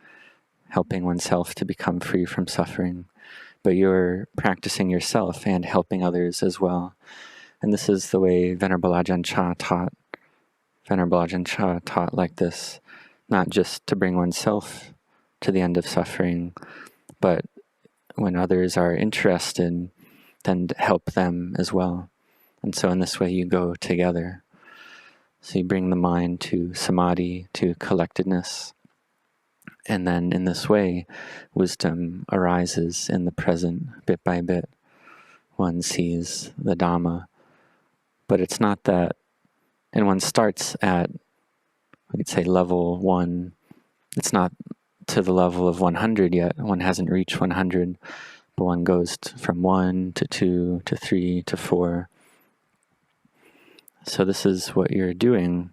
helping oneself to become free from suffering. But you're practicing yourself and helping others as well. And this is the way Venerable Ajahn Chah taught. Venerable Ajahn Chah taught like this, not just to bring oneself to the end of suffering, but when others are interested, then help them as well. And so in this way you go together. So you bring the mind to samadhi, to collectedness, and then in this way wisdom arises in the present bit by bit. One sees the Dhamma, but it's not that, and one starts at, we could say, level 1. It's not to the level of 100 yet. One hasn't reached 100, but one goes from 1 to 2 to 3 to 4. So this is what you're doing.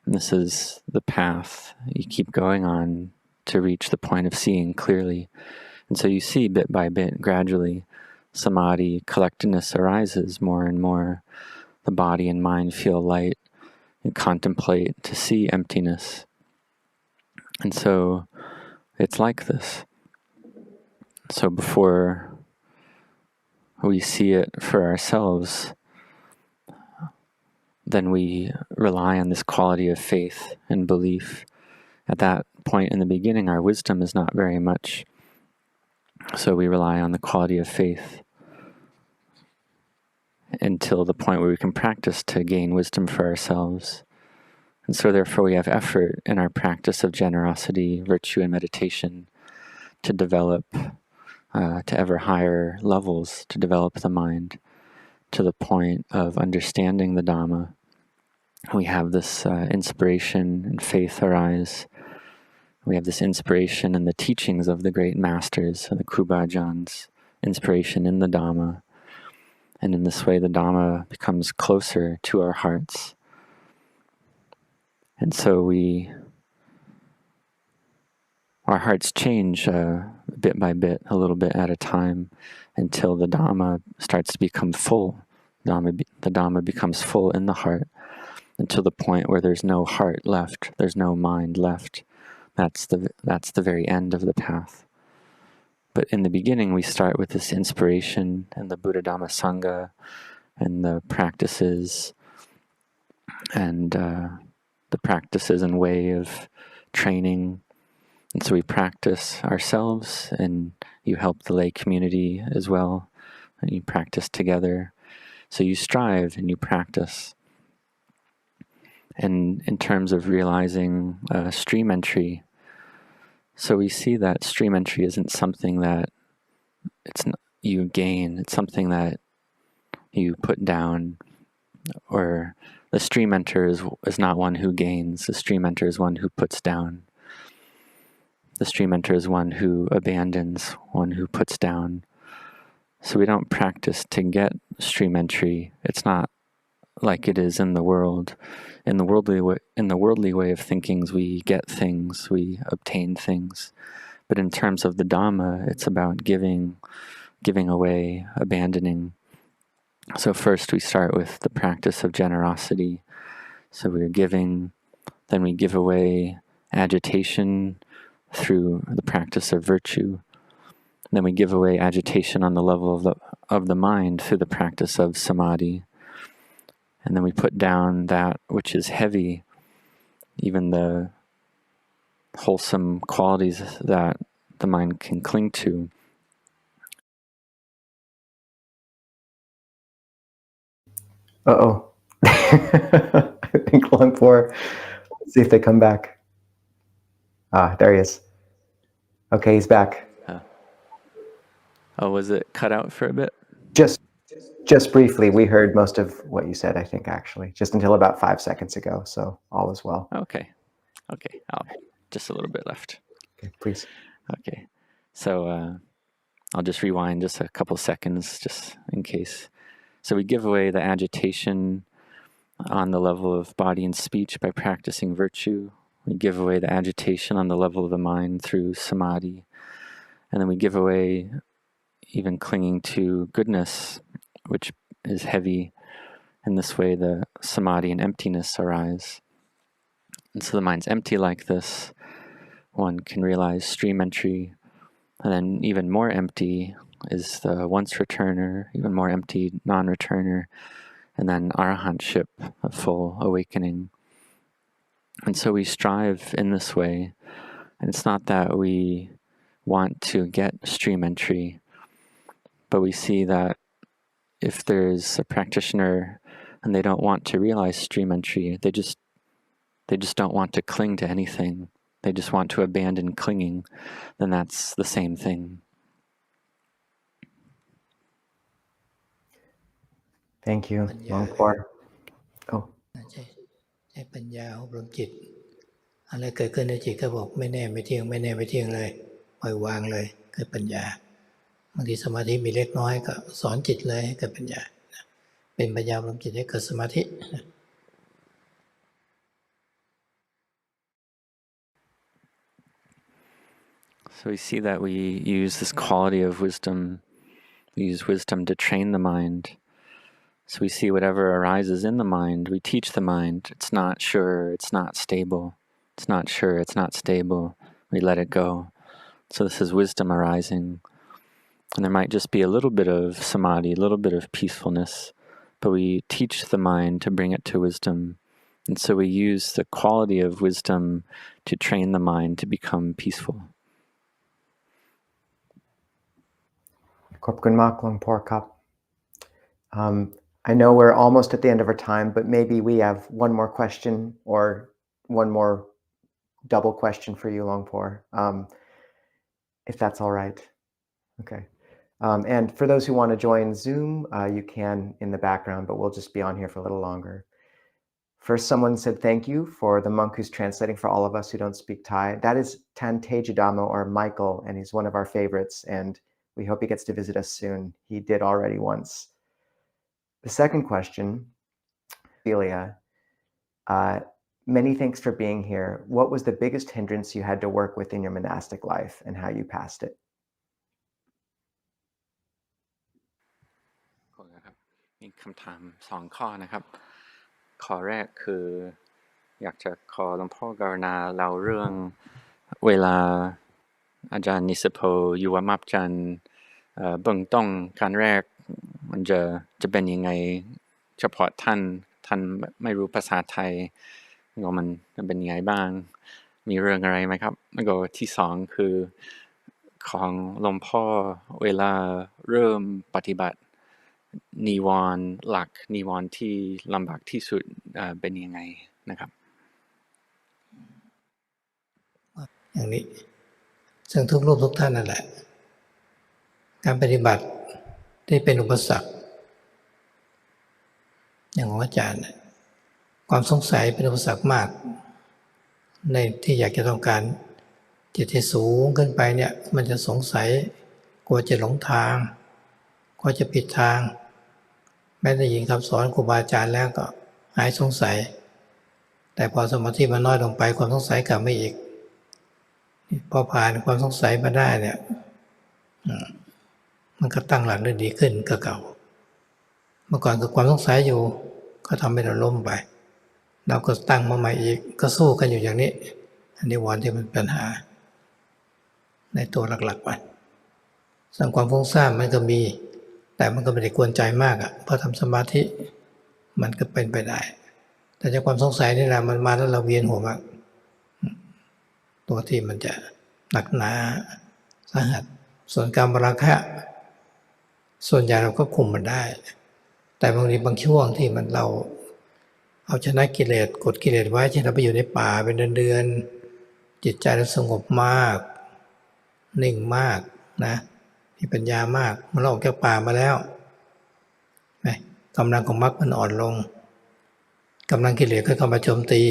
And this is the path you keep going on to reach the point of seeing clearly. And so you see bit by bit, gradually, samadhi, collectedness arises more and more. The body and mind feel light and contemplate to see emptiness. And so it's like this. So before we see it for ourselves, then we rely on this quality of faith and belief. At that point in the beginning, our wisdom is not very much. So we rely on the quality of faith until the point where we can practice to gain wisdom for ourselves. And so therefore we have effort in our practice of generosity, virtue, and meditation to develop to ever higher levels, to develop the mind to the point of understanding the Dhamma. We have this inspiration and faith arise. We have this inspiration in the teachings of the great masters, the Ajahns, inspiration in the Dhamma. And in this way, the Dhamma becomes closer to our hearts. And so our hearts change bit by bit, a little bit at a time, until the Dhamma starts to become full. The Dhamma becomes full in the heart, until the point where there's no heart left, there's no mind left. That's the very end of the path. But in the beginning, we start with this inspiration and the Buddha Dhamma Sangha and the practices and way of training. And so we practice ourselves, and you help the lay community as well, and you practice together. So you strive and you practice. And in terms of realizing stream entry, so we see that stream entry isn't something that you gain, it's something that you put down, or the stream enter is not one who gains, the stream enter is one who puts down. The stream enter is one who abandons, one who puts down. So we don't practice to get stream entry. It's not like it is in the world. In the worldly way of thinking, we get things, we obtain things. But in terms of the Dhamma, it's about giving away, abandoning. So first we start with the practice of generosity. So we're giving, then we give away agitation through the practice of virtue. Then we give away agitation on the level of the mind through the practice of samadhi. And then we put down that which is heavy, even the wholesome qualities that the mind can cling to. Uh-oh. I think Lumpur. Let's see if they come back. There he is. Okay, he's back. Oh, was it cut out for a bit? Just briefly, we heard most of what you said, I think, actually, just until about 5 seconds ago, so all is well. Okay. Just a little bit left. Okay, please. Okay. So I'll just rewind just a couple seconds, just in case. So we give away the agitation on the level of body and speech by practicing virtue. We give away the agitation on the level of the mind through samadhi. And then we give away even clinging to goodness, which is heavy. In this way, the samadhi and emptiness arise. And so the mind's empty like this. One can realize stream entry. And then even more empty is the once returner, even more empty non-returner, and then arahantship, a full awakening. And so we strive in this way And it's not that we want to get stream entry, but we see that if there's a practitioner and they don't want to realize stream entry, they just don't want to cling to anything. They just want to abandon clinging, then that's the same thing. Thank you, Longpor. Oh. ใช้ปัญญาอบรมจิตอะไรเกิดขึ้นในจิตก็บอกไม่แน่ไม่เที่ยงไม่แน่ไม่เที่ยงเลยปล่อยวางเลยเกิดปัญญาบางทีสมาธิมีเล็กน้อยก็สอนจิตเลยให้เกิดปัญญาเป็นปัญญาอบรมจิตให้เกิดสมาธิ So we see that we use this quality of wisdom, we use wisdom to train the mind. So we see whatever arises in the mind, we teach the mind, it's not sure, it's not stable. It's not sure, it's not stable. We let it go. So this is wisdom arising. And there might just be a little bit of samadhi, a little bit of peacefulness, but we teach the mind to bring it to wisdom. And so we use the quality of wisdom to train the mind to become peaceful. ขอบคุณมาก Longpor ครับ I know we're almost at the end of our time, but maybe we have one more question or one more double question for you, Longpor, if that's all right. Okay. And for those who want to join Zoom, you can in the background, but we'll just be on here for a little longer. First, someone said thank you for the monk who's translating for all of us who don't speak Thai. That is Tan Tejadamo, or Michael, and he's one of our favorites, and we hope he gets to visit us soon. He did already once. The second question, Celia, many thanks for being here. What was the biggest hindrance you had to work with in your monastic life and how you passed it? มีคำถาม2 ข้อนะครับข้อแรกคืออยากจะขอหลวงพ่อกรุณาเล่าเรื่องเวลาอาจารย์นิสโพอยู่วัดมับจันทร์เบื้องต้นการแรกมันจะเป็นยังไงเฉพาะท่านไม่รู้ภาษาไทยก็มันเป็นยังไงบ้างมีเรื่องอะไรไหมครับแล้วก็ที่2คือของหลวงพ่อเวลาเริ่มปฏิบัตินิวรณ์หลักนิวรณ์ที่ลำบากที่สุดเป็นยังไงนะครับอย่างนี้ซึ่งทุกรูปทุกท่านนั่นแหละการปฏิบัติที่เป็นอุปสรรคอย่างของอาจารย์ความสงสัยเป็นอุปสรรคมากในที่อยากจะต้องการจิตที่สูงขึ้นไปเนี่ยมันจะสงสัยกลัวจะหลงทางกลัวจะผิดทางแม้ได้ยินคำสอนครูบาอาจารย์แล้วก็หายสงสัยแต่พอสมาธิมันน้อยลงไปความสงสัยกลับมาอีกพอผ่านความสงสัยมาได้เนี่ยมันก็ตั้งหลักได้ดีขึ้นก็เก่าเมื่อก่อนคือความสงสัยอยู่ก็ทำให้เราล้มไปเราก็ตั้งมาใหม่อีกก็สู้กันอยู่อย่างนี้อันนี้วันที่มันเป็นปัญหาในตัวหลักๆมันสั่งความฟุ้งซ่านมันก็มีแต่มันก็ไม่ได้กวนใจมากเพราะทำสมาธิมันก็เป็นไปได้แต่จากความสงสัยนี่แหละมันมาแล้วเราเวียนหัวมากตัวที่มันจะหนักหนาสาหัสส่วนการราคะส่วนใหญ่เราก็คุมมันได้แต่บางทีบางช่วงที่มันเราเอาชนะกิเลสกดกิเลสไว้เช่นเราไปอยู่ในป่าเป็นเดือนๆจิตใจเราสงบมากนิ่งมากนะมีปัญญามากเมื่อเราออกจากป่ามาแล้วกำลังของมรรคมันอ่อนลงกำลังกิเลสก็เข้ามาโจมตี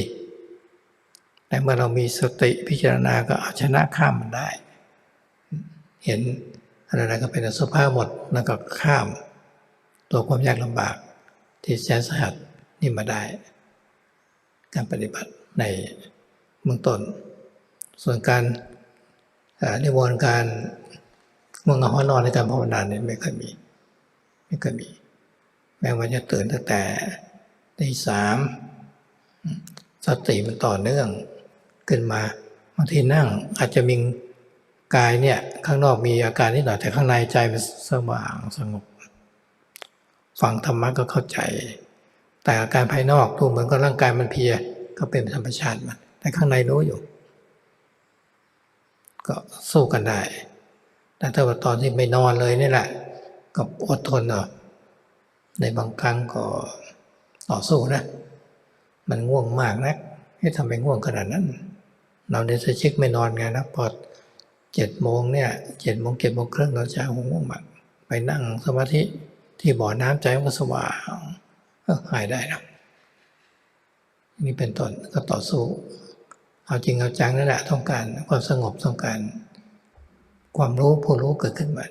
แต่เมื่อเรามีสติพิจารณาก็เอาชนะข้ามมันได้เห็นอะไรก็เป็นอสุภะหมดแล้วก็ข้ามตัวความยากลำบากที่แสนสาหัสนี่มาได้การปฏิบัติในเบื้องต้นส่วนการนิวรณ์การง่วงเหงาหอนอนในการภาวนาเนี่ยไม่เคยมีแม้ว่าจะตื่นตั้งแต่ตีสามสติมันต่อเนื่องขึ้นมาบางทีนั่งอาจจะมีกายเนี่ยข้างนอกมีอาการนิดหน่อยแต่ข้างในใจมันสว่างสงบฟังธรรมะก็เข้าใจแต่อาการภายนอกดูเหมือนกับร่างกายมันเพลียก็เป็นธรรมชาติมันแต่ข้างในรู้อยู่ ก็สู้กันได้แต่ถ้าว่าตอนที่ไม่นอนเลยนี่แหละก็อดทนเอาในบางครั้งก็ต่อสู้นะมันง่วงมากนะให้ทำไมง่วงขนาดนั้นเราเดชชิกไม่นอนไงนะพอ7 โมงเนี่ย7 โมงเราจะง่วงมากไปนั่งสมาธิที่บ่อน้ำใจมันก็สว่างหายได้นะนี่เป็นต้นก็ต่อสู้เอาจริงเอาจังนั่นแหละต้องการความสงบต้องการความรู้ผู้รู้เกิดขึ้นมา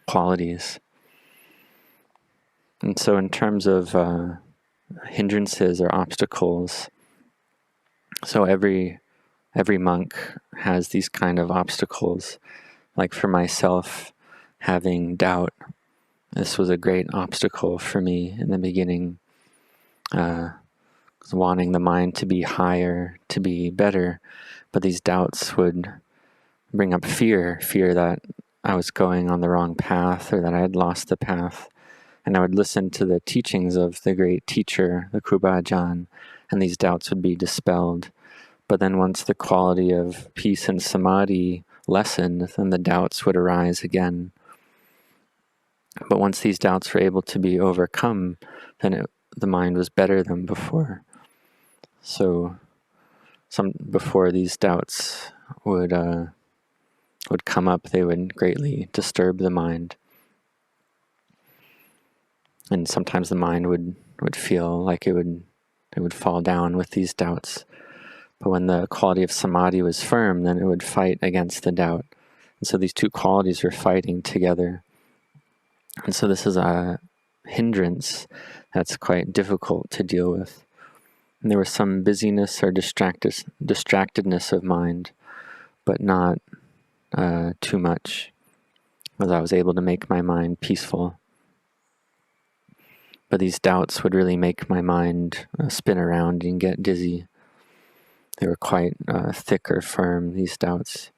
qualities. And so in terms of hindrances or obstacles, so every monk has these kind of obstacles. Like for myself, having doubt, this was a great obstacle for me in the beginning. Wanting the mind to be higher, to be better, but these doubts would bring up fear that I was going on the wrong path or that I had lost the path. And I would listen to the teachings of the great teacher, the Ajahn, and these doubts would be dispelled. But then once the quality of peace and samadhi lessened, then the doubts would arise again. But once these doubts were able to be overcome, then the mind was better than before. So before these doubts would come up, they would greatly disturb the mind. And sometimes the mind would feel like it would fall down with these doubts. But when the quality of samadhi was firm, then it would fight against the doubt. And so these two qualities were fighting together. And so this is a hindrance that's quite difficult to deal with. And there was some busyness or distractedness of mind, but not too much, as I was able to make my mind peaceful. But these doubts would really make my mind spin around and get dizzy. They were quite thick or firm, these doubts.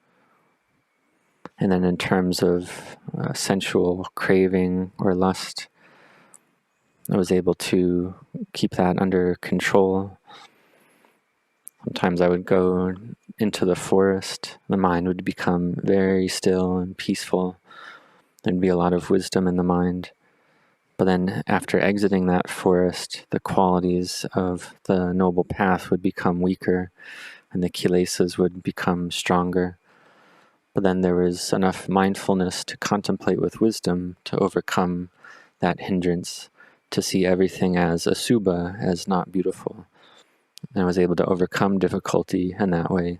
And then in terms of sensual craving or lust, I was able to keep that under control. Sometimes I would go into the forest, the mind would become very still and peaceful. There'd be a lot of wisdom in the mind. But then after exiting that forest, the qualities of the noble path would become weaker and the kilesas would become stronger. But then there was enough mindfulness to contemplate with wisdom to overcome that hindrance, to see everything as asubha, as not beautiful. And I was able to overcome difficulty in that way.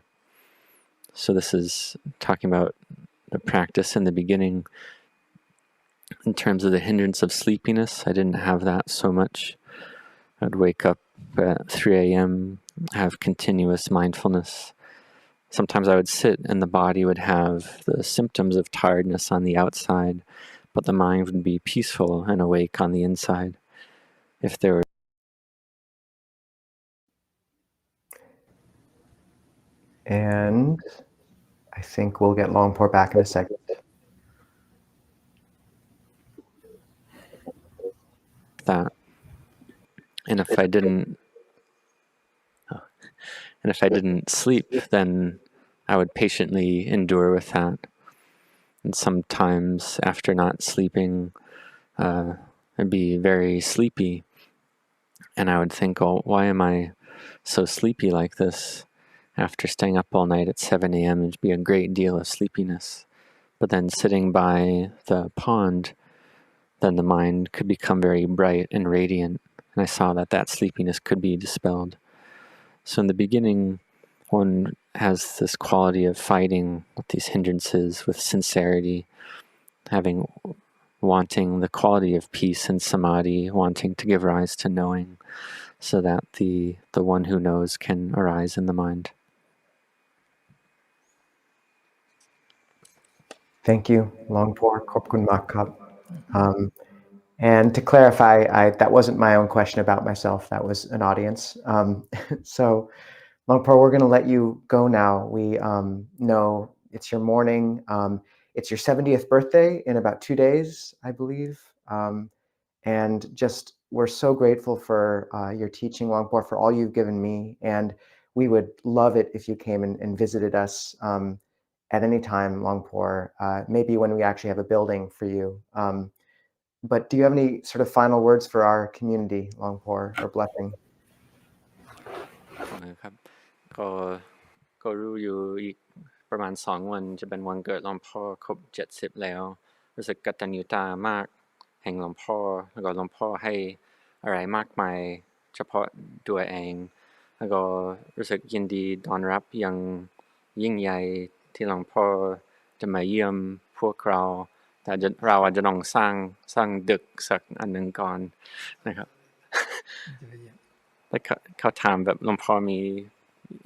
So this is talking about the practice in the beginning. In terms of the hindrance of sleepiness, I didn't have that so much. I'd wake up at 3 a.m., have continuous mindfulness. Sometimes I would sit and the body would have the symptoms of tiredness on the outside, but the mind would be peaceful and awake on the inside. If there were And I think we'll get Longpo back in a second. that, and if I didn't sleep, then I would patiently endure with that. And sometimes after not sleeping, I'd be very sleepy, and I would think, oh, why am I so sleepy like this? After staying up all night at 7 a.m., it'd be a great deal of sleepiness. But then sitting by the pond, then the mind could become very bright and radiant, and I saw that sleepiness could be dispelled. So in the beginning, one has this quality of fighting with these hindrances with sincerity, wanting the quality of peace and samadhi, wanting to give rise to knowing, so that the one who knows can arise in the mind. Thank you, Longpo, Khopkun Makap. And to clarify, that wasn't my own question about myself. That was an audience. So Longpo, we're going to let you go now. We know it's your morning. It's your 70th birthday in about 2 days, I believe. And just we're so grateful for your teaching, Longpo, for all you've given me. And we would love it if you came and visited us at any time, Longpo, maybe when we actually have a building for you. But do you have any sort of final words for our community, Longpo, or blessing? ครับก็รู้อยู่อีกประมาณ2 วันจะเป็นวันเกิดหลวงพ่อครบ70แล้วรู้สึกกตัญญูตามากแห่งหลวงพ่อแล้วก็หลวงพ่อให้อะไรมากมายเฉพาะตัวเองแล้วก็รู้สึกยินดีต้อนรับอย่างยิ่งใหญ่ที่หลวงพ่อจะมาเยี่ยมพวกเราแต่เราอาจจะต้องสร้างดึกสักอันหนึ่งก่อนนะครับ แล้วเขาถามแบบหลวงพ่อมี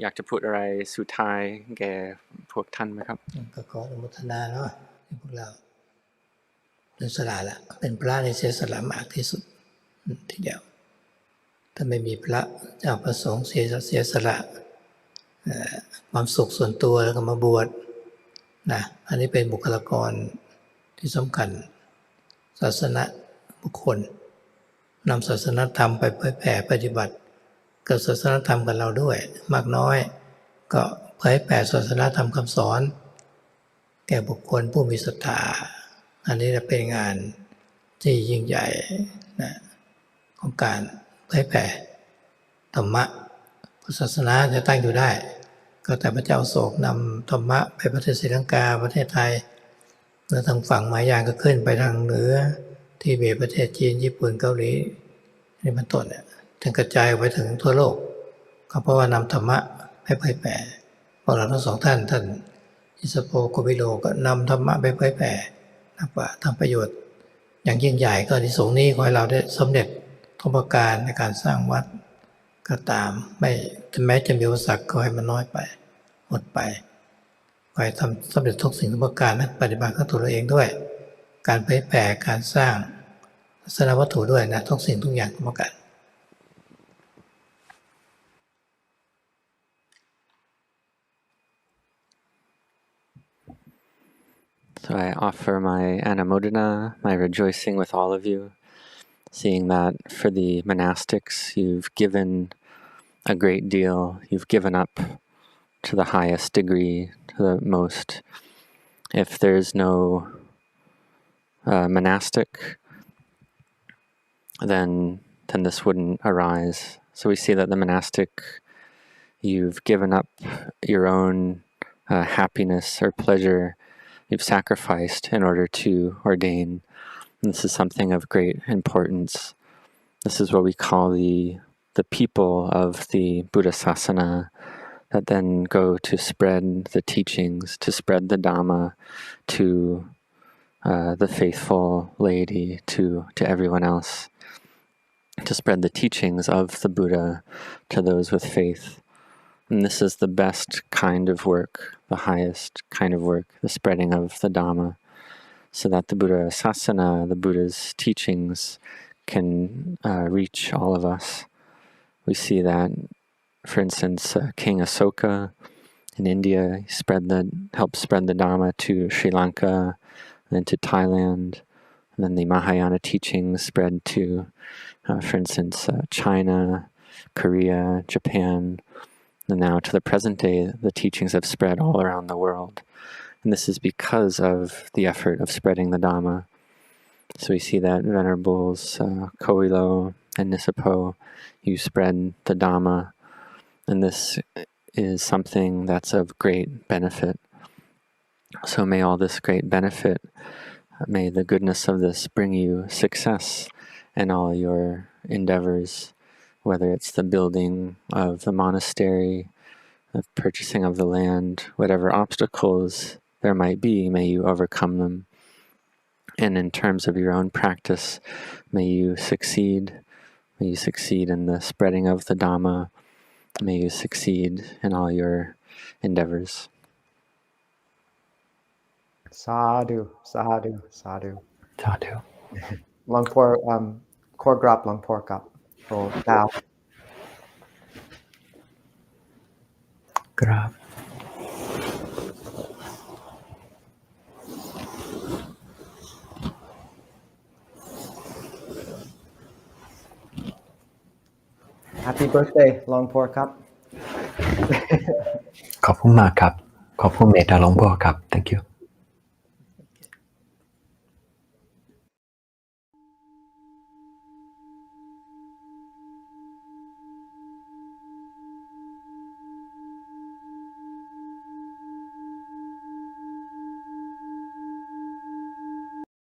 อยากจะพูดอะไรสุดท้ายแก่พวกท่านไหมครับ ก็ขออนุโมทนาเนาะที่พวกเราเป็นสละละเป็นพระในเสียสละมากที่สุดทีเดียวถ้าไม่มีพระเจ้าประสงค์เสียสละความสุขส่วนตัวแล้วก็มาบวชนะอันนี้เป็นบุคลากรที่สำคัญศาสนาบุคคลนำศาสนธรรมไปเผยแผ่ปฏิบัติกับศาสนธรรมกับเราด้วยมากน้อยก็เผยแผ่ศาสนธรรมคำสอนแก่บุคคลผู้มีศรัทธาอันนี้จะเป็นงานที่ยิ่งใหญ่นะของการเผยแผ่ธรรมะศาสนาจะตั้งอยู่ได้ก็แต่พระเจ้าโศกนำธรรมะไปประเทศศรีลังกาประเทศไทยแล้วทางฝั่งมหายานก็ขึ้นไปทางเหนือที่เบตประเทศจีนญี่ปุ่นเกาหลีนี่เป็นต้นเนี่ยถึงกระจายไปถึงทั่วโลกก็เพราะว่านำธรรมะไปเผยแผ่พวกเราทั้งสองท่านอิสโปโกบิโลก็นำธรรมะไปเผยแผ่นับว่าทำประโยชน์อย่างยิ่งใหญ่ก็อานิสงส์นี้ขอให้เราได้สำเร็จทุกประการในการสร้างวัดก็ตามไม่แม้จะมีอุปสรรคก็ให้มันน้อยไปหมดไปขอให้ทำสำเร็จทุกสิ่งทุกประการนะปฏิบัติกับตัวเราเองด้วยการเผยแผ่การสร้างศาสนวัตถุด้วยนะทุกสิ่งทุกอย่างทุกประการ So I offer my anumodana, my rejoicing with all of you, seeing that for the monastics you've given a great deal, you've given up to the highest degree, to the most. If there's no monastic, then this wouldn't arise. So we see that the monastic, you've given up your own happiness or pleasure, you've sacrificed in order to ordain. And this is something of great importance. This is what we call the people of the Bodhisattvas that then go to spread the teachings, to spread the Dhamma to the faithful laity, to everyone else, to spread the teachings of the Buddha to those with faith. And this is the best kind of work, the highest kind of work, the spreading of the Dhamma, so that the Buddha Sasana, the Buddha's teachings, can reach all of us. We see that, for instance, King Asoka in India helped spread the Dhamma to Sri Lanka, then to Thailand, and then the Mahayana teachings spread to, for instance, China, Korea, Japan, and now to the present day, the teachings have spread all around the world. And this is because of the effort of spreading the Dhamma. So we see that Venerables Koilo and Nisapo, you spread the Dhamma, and this is something that's of great benefit. So may all this great benefit, may the goodness of this bring you success in all your endeavors, whether it's the building of the monastery, the purchasing of the land, whatever obstacles there might be, may you overcome them. And in terms of your own practice, may you succeed. May you succeed in the spreading of the Dhamma. May you succeed in all your endeavors. Sadhu, sadhu, sadhu. Sadhu. Longpo, Korgrap Longpo Kap. Oh, Tao. ครับ Happy birthday ลองพัวครับ ขอบคุณมากครับ ขอบคุณเมตตาหลวงพ่อครับ thank you